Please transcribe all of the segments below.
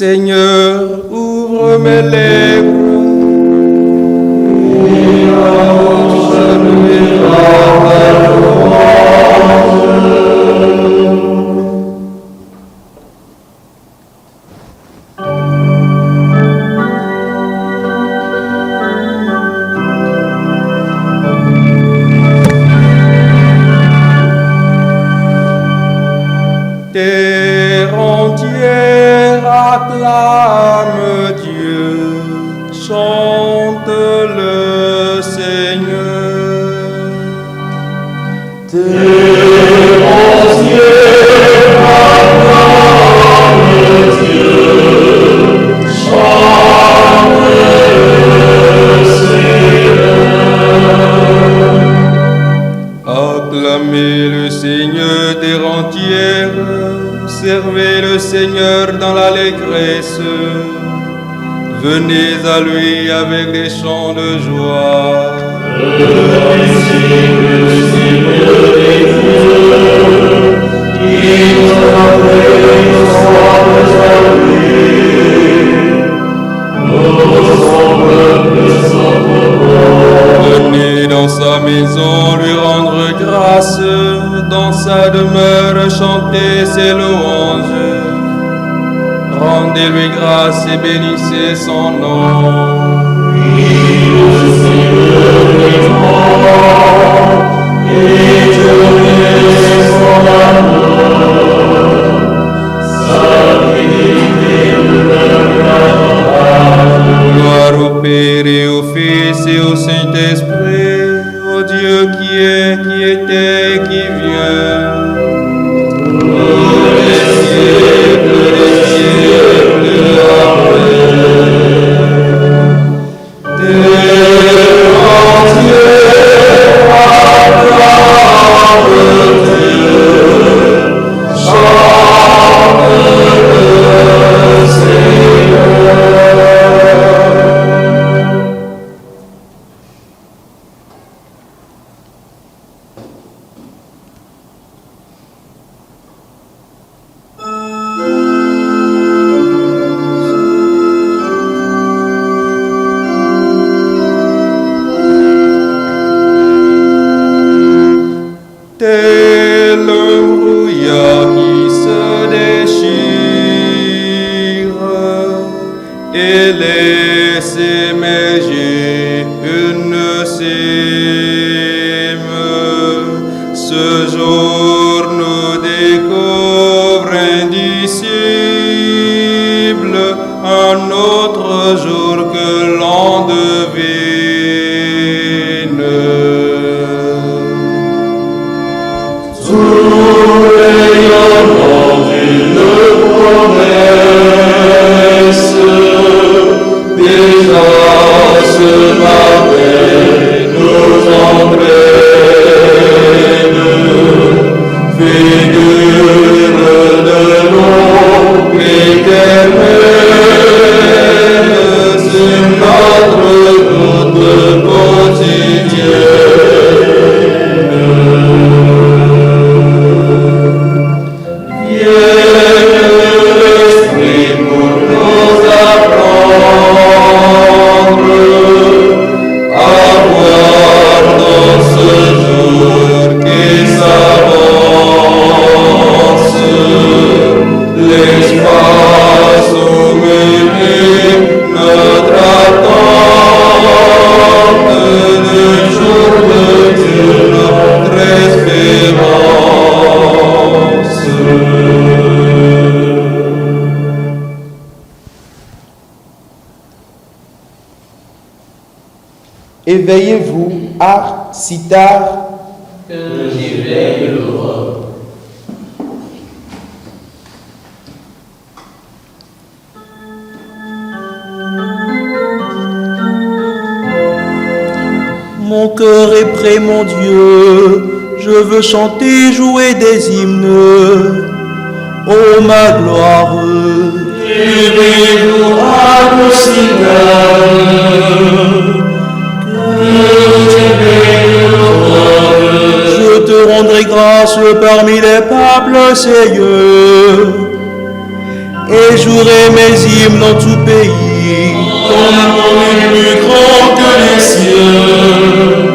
Seigneur, ouvre mes lèvres. Terre entière acclame Dieu, chante le Seigneur. Terre entière acclame Dieu, chante le Seigneur. Acclamez le Seigneur, terre entière. Servez le Seigneur dans l'allégresse, venez à lui avec des chants de joie. Le Seigneur est Dieu, il soit salué, son peuple s'entrepose. Venez dans sa maison lui rendre grâce, dans sa demeure chanter ses louanges. Rendez-lui grâce et bénissez son nom. Le Seigneur est grand, éternel son amour, sa fidélité demeure. Gloire au Père et au Fils et au Saint-Esprit, au Dieu qui est, qui était et qui vient. Pour les siècles des siècles. Amen. Terre entière acclame Dieu, chante le Seigneur. Tel un brouillard qui se déchire et laisse émerger une cime. Ce jour nous découvre indicible un autre jour que l'on devine. Éveillez-vous, harpe, cithare, que j'éveille l'aurore. Mon cœur est prêt, mon Dieu, je veux chanter, jouer des hymnes. Ô ma gloire, Éveillez-vous, harpe, cithare, je te rendrai grâce parmi les peuples, Seigneur, et jouerai mes hymnes dans tout pays. Ton amour est plus grand que les cieux.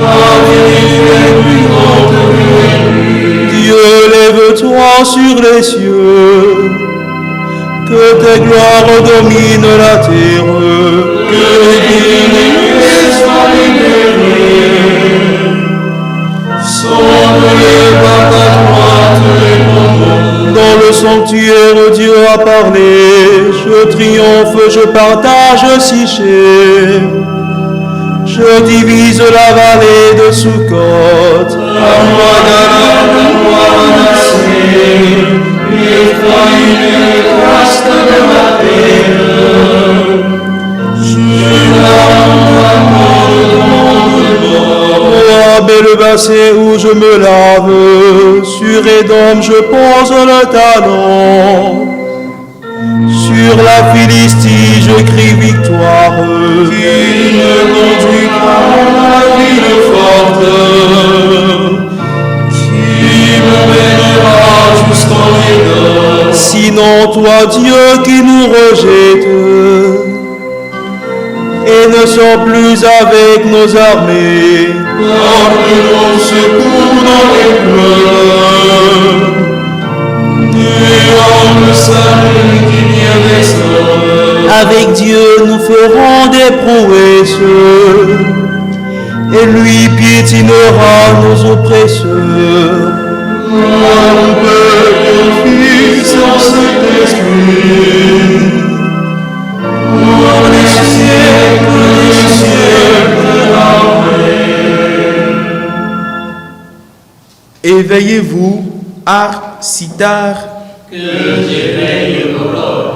Ta vérité est plus grande que les nuits. Dieu, lève-toi sur les cieux, que tes gloires dominent la terre. Que les bien-aimés soient libérés. Sonne-les par ta droite les moments. Dans le sanctuaire, Dieu a parlé. Je triomphe, je partage Sichem. Je divise la vallée de Sukkot. À moi d'Allah, à moi Manassé, Ephraïm est le reste de ma terre. Juda, Moab est le bassin où je me lave. Sur Édom, je pose le talon. Sur la Philistie, je crie victoire. qui me conduira à la ville forte, qui me mènera jusqu'en Édom. Sinon, toi, Dieu qui nous rejette et ne sors plus avec nos armées. Porte-nous secours dans les pleurs, nuant le salut qui vient des sols. Avec Dieu, nous ferons des prouesses, et lui piétinera nos oppresseurs. Mon peuple, Fils en Saint-Esprit, pour les siècles des siècles. Amen. Éveillez-vous, harpe, sitar. Que t'éveille l'aurore.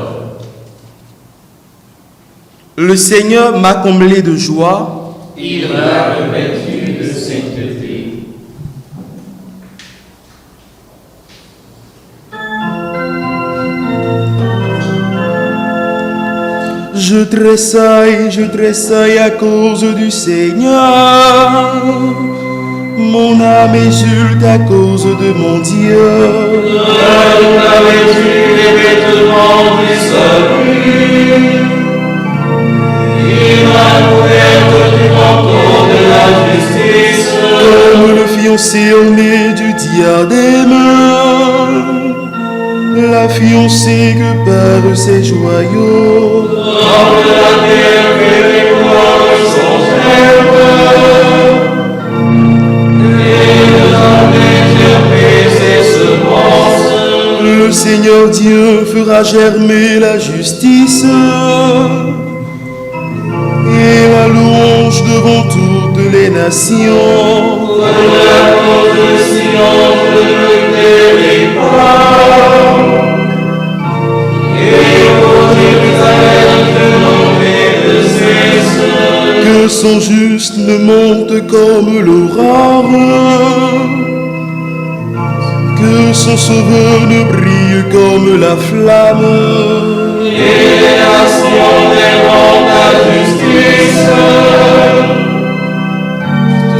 Le Seigneur m'a comblé de joie. Il m'a revêtu de sainteté. Je tressaille à cause du Seigneur. Mon âme exulte à cause de mon Dieu. Vous avez vu les vêtements du salut. Il m'a couvert du manteau de la justice. Comme le fiancé orné du diadème, la fiancée que par ses joyaux. Comme la terre fait éclore son germe. Et désormais germer ses semences. Le Seigneur Dieu fera germer la justice et la louange devant toutes les nations. Pour la cause de Sion, je ne tairai pas. Et pour Jérusalem, je n'en vais de cesse. Que son juste ne monte comme l'aurore, que son sauveur ne brille comme la flamme. Et les nations verront ta justice.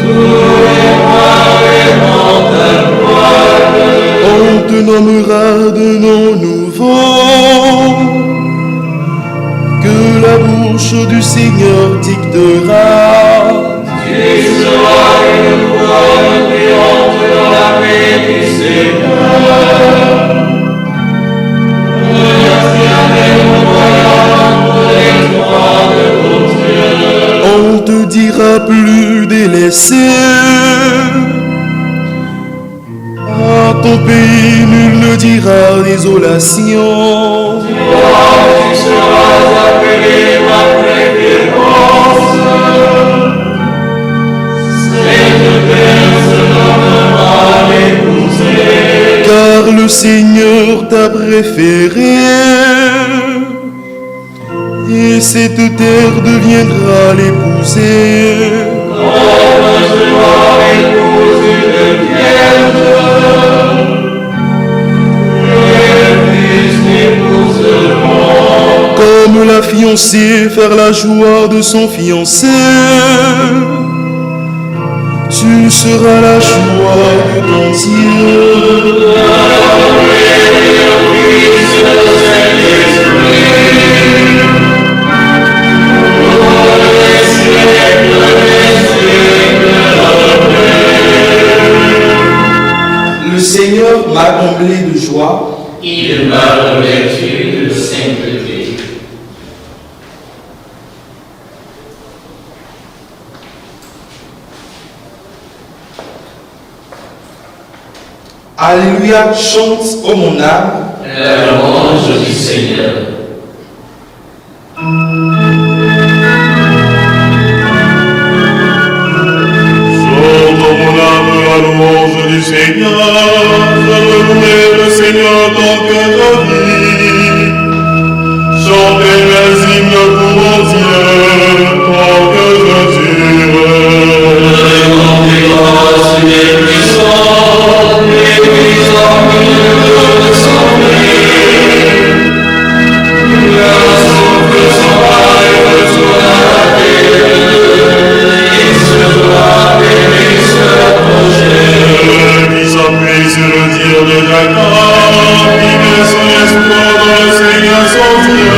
Tous les rois verront ta gloire. On te nommera de noms nouveaux, que la bouche du Seigneur dictera. Tu seras une couronne brillante dans la paix du Seigneur. On te dira plus délaissé. À ton pays, nul ne dira désolation. Tu seras appelé ma préférence. Cette belle se nommera l'épousée. Car le Seigneur t'a préféré, et cette terre deviendra l'épousée. Comme je vois épouse une vierge, les fils l'épouseront. Comme la fiancée faire la joie de son fiancé, tu seras la joie de ton Dieu. Fils Le Seigneur m'a comblé de joie. Il m'a revêtu de sainteté. Alléluia, chante, ô mon âme, La louange du Seigneur. Chante mon âme la louange du Seigneur, je veux louer le Seigneur tant que je vis. Chantez mes hymnes pour mon Dieu, tant que je dure. Le nom des grâces des puissants, les puissants de son pays. La souffle s'en va et retourne à la terre, et se doit aimer se rapprocher. Qui s'appuie sur le tir de Jacob, qui met son espoir dans le Seigneur son Dieu.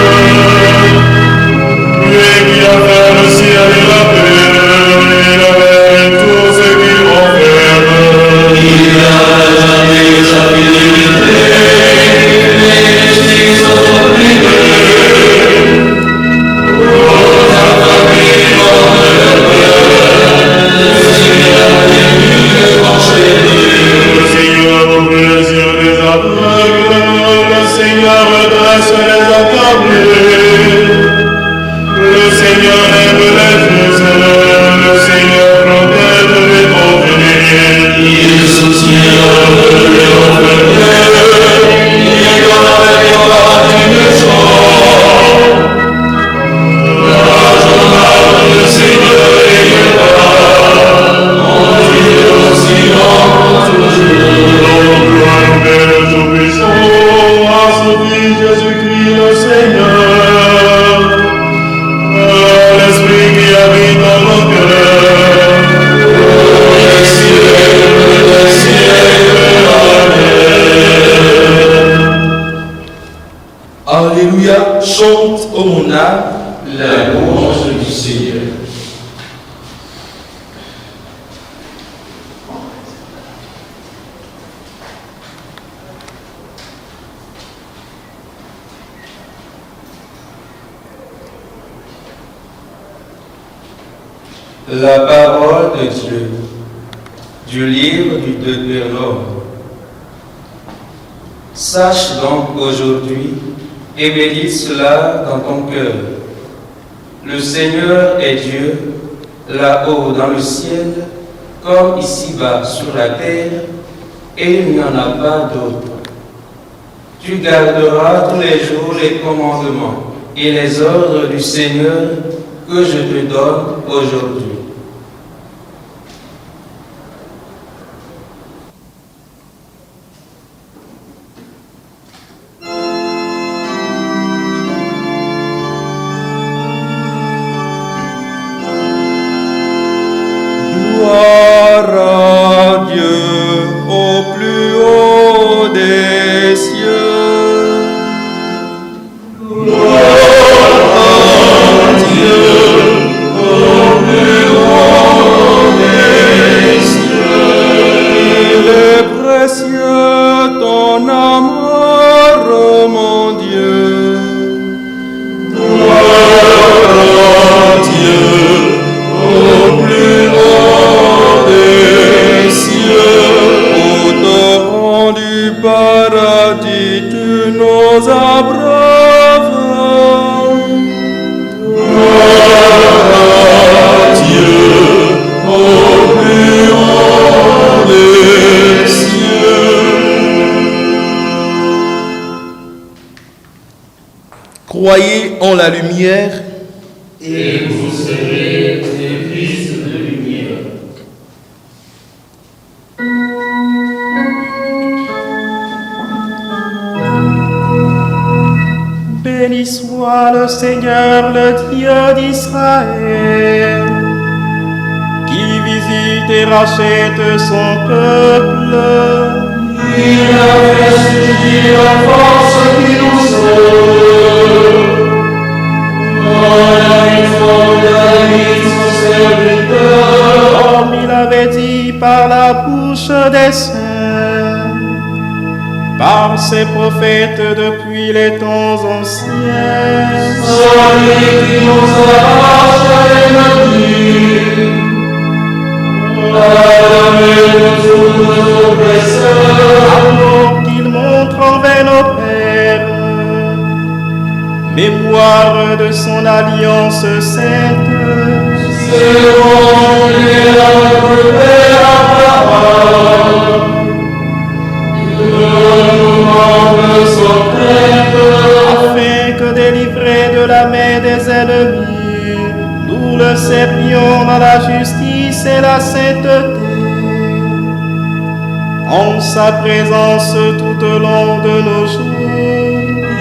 Lui qui a fait le ciel et la terre, et la mer et tout ce qu'il renferme. Il a jamais sa fidélité, les justices obliées. Oh, ta famille dans le cœur, le Seigneur est venu enchaîner. Le Seigneur ouvre les yeux des aveugles, le Seigneur redresse les accablés. Le Seigneur aime les justes, le Seigneur protège les condamnés. Il soutient les orphelins, il donne les rois du méchant. La joie du Seigneur est là, mon Dieu aussi pour toujours. Gloire au Tout-Puissant, à son Fils Jésus-Christ le Seigneur, à l'Esprit qui habite dans nos cœurs. Les cieux, amen. Alléluia, chante, ô mon âme, La louange du Seigneur. La parole de Dieu, du livre du Deutéronome. Sache donc aujourd'hui et médite cela dans ton cœur. Le Seigneur est Dieu, là-haut dans le ciel, comme ici-bas sur la terre, et il n'y en a pas d'autre. Tu garderas tous les jours les commandements et les ordres du Seigneur que je te donne aujourd'hui. Gloire à Dieu au plus haut des cieux. Gloire à Dieu au plus haut des cieux. Il est précieux ton amour, ô mon Dieu. Gloire à Dieu au plus haut des cieux, au torrent du paradis, tu nous abreuves. Gloire à Dieu au plus haut des cieux. croyez en la lumière, Et vous serez des fils de lumière. Béni soit le Seigneur, le Dieu d'Israël, qui visite et rachète son peuple. Il a fait surgir la force qui nous bouche des saints, par ses prophètes depuis les temps anciens. Celui qui nous arrache à l'ennemi, pardonne-nous tous nos oppresseurs, Amour qu'il montre envers nos pères, mémoire de son alliance sainte, selon qu'il est à notre Père Abraham, afin que délivrés de la main des ennemis, nous le servions dans la justice et la sainteté. En sa présence tout au long de nos jours.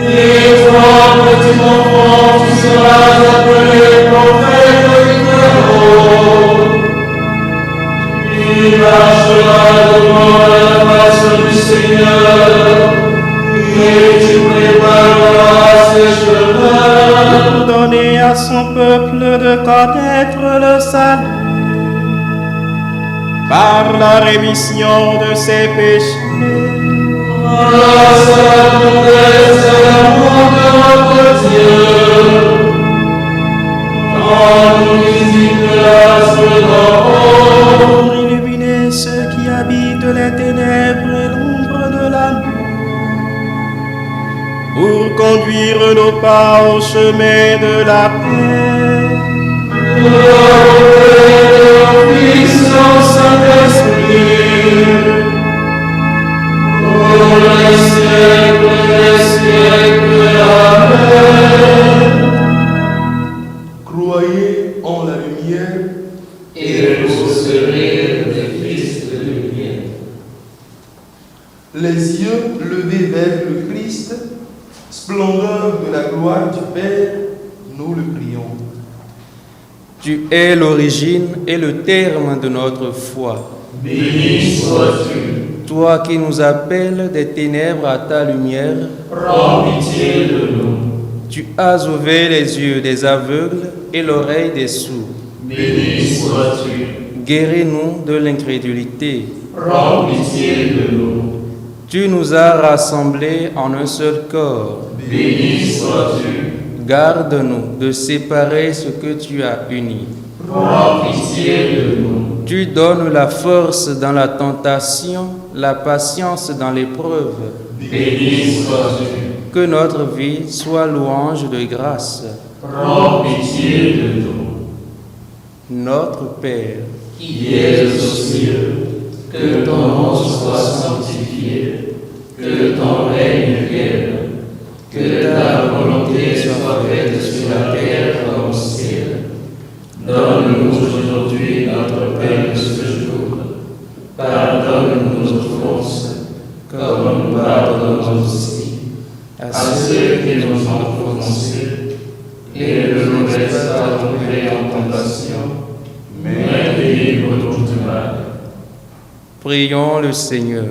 et toi, petit enfant, tu seras appelé prophète du Très-Haut. Tu marcheras devant la face du Seigneur, et tu prépareras ses chemins. Pour donner à son peuple de connaître le salut par la rémission de ses péchés. Grâce à la tendresse et à l'amour de notre Dieu, quand nous visite l'astre d'en haut, Pour illuminer ceux qui habitent les ténèbres et l'ombre de la nuit, pour conduire nos pas au chemin de la paix. Fils au Saint-Esprit, pour les siècles des siècles. Amen. Croyez en la lumière. Et vous serez des fils de lumière. Les yeux levés vers le Christ, splendeur de la gloire du Père, nous le prions. Tu es l'origine et le terme de notre foi. Béni sois-tu. Toi qui nous appelles des ténèbres à ta lumière, Prends pitié de nous. tu as ouvert les yeux des aveugles et l'oreille des sourds. Béni sois-tu. Guéris-nous de l'incrédulité. Prends pitié de nous. Tu nous as rassemblés en un seul corps. Béni sois-tu. Garde-nous de séparer ce que tu as uni. Prends pitié de nous. Tu donnes la force dans la tentation, la patience dans l'épreuve. Béni sois-tu. Que notre vie soit louange de grâce. Prends pitié de nous. Notre Père, Qui es aux cieux, que ton nom soit sanctifié, que ton règne vienne, que ta volonté soit faite sur la terre comme au ciel. Donne-nous aujourd'hui notre pain de ce jour. Pardonne-nous nos offenses, comme nous pardonnons aussi à ceux qui nous ont offensés, et ne nous laisse pas tomber en tentation, mais délivre-nous du mal. prions le Seigneur.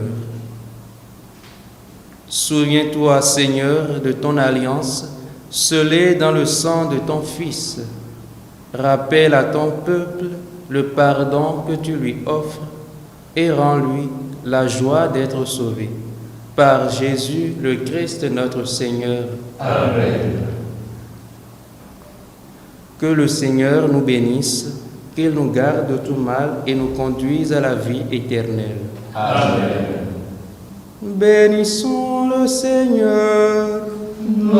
Souviens-toi, Seigneur, de ton alliance, scellée dans le sang de ton Fils. Rappelle à ton peuple le pardon que tu lui offres et rends-lui la joie d'être sauvé. Par Jésus, le Christ, notre Seigneur. Amen. Que le Seigneur nous bénisse, qu'il nous garde de tout mal et nous conduise à la vie éternelle. Amen. Bénissons le Seigneur. Nous